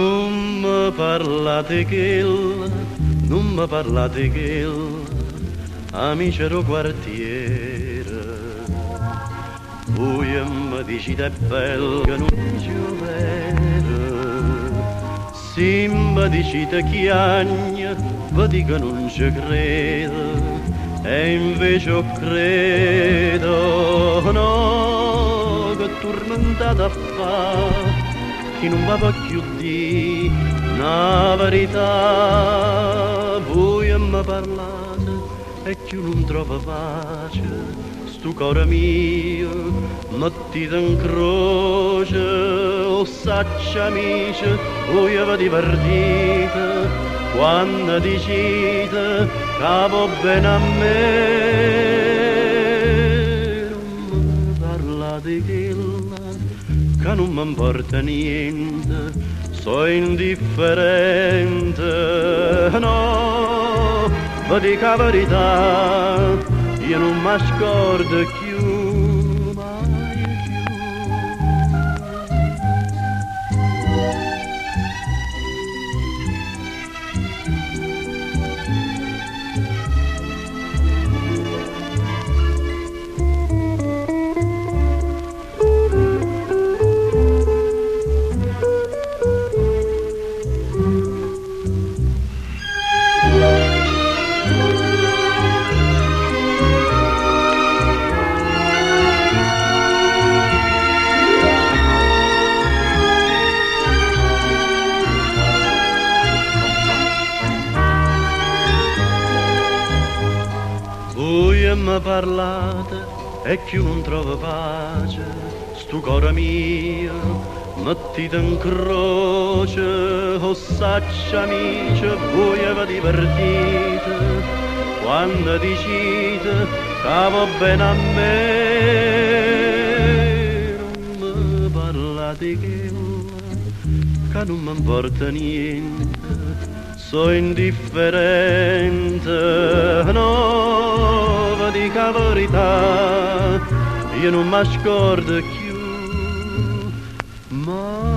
Non mi parlate che non mi parlate che amicero quartiere. Voi mi dicite è bello che non piovere. Se mi dicite chiagna, vi dico non ci credo. E invece io credo, no, che tormentate a fare chi non va più di una verità. Voi mi parlate e chi non trova pace, sto cuore mio mettite in croce. O sacci amici, voi vi divertite quando dicite che va bene a me. Non mi parlate che non mi importa niente, sono indifferente. No, vi dico la verità, io non mi scordo più, mai più. Voi mi parlate e chi non trova pace, sto cuore mio mettite in croce. O sacci amici, voi vi divertite quando dicite che va bene a me. Non mi parlate che non mi importa niente, sono indifferente. No, vi dico la verità, io non mi scordo più, mai.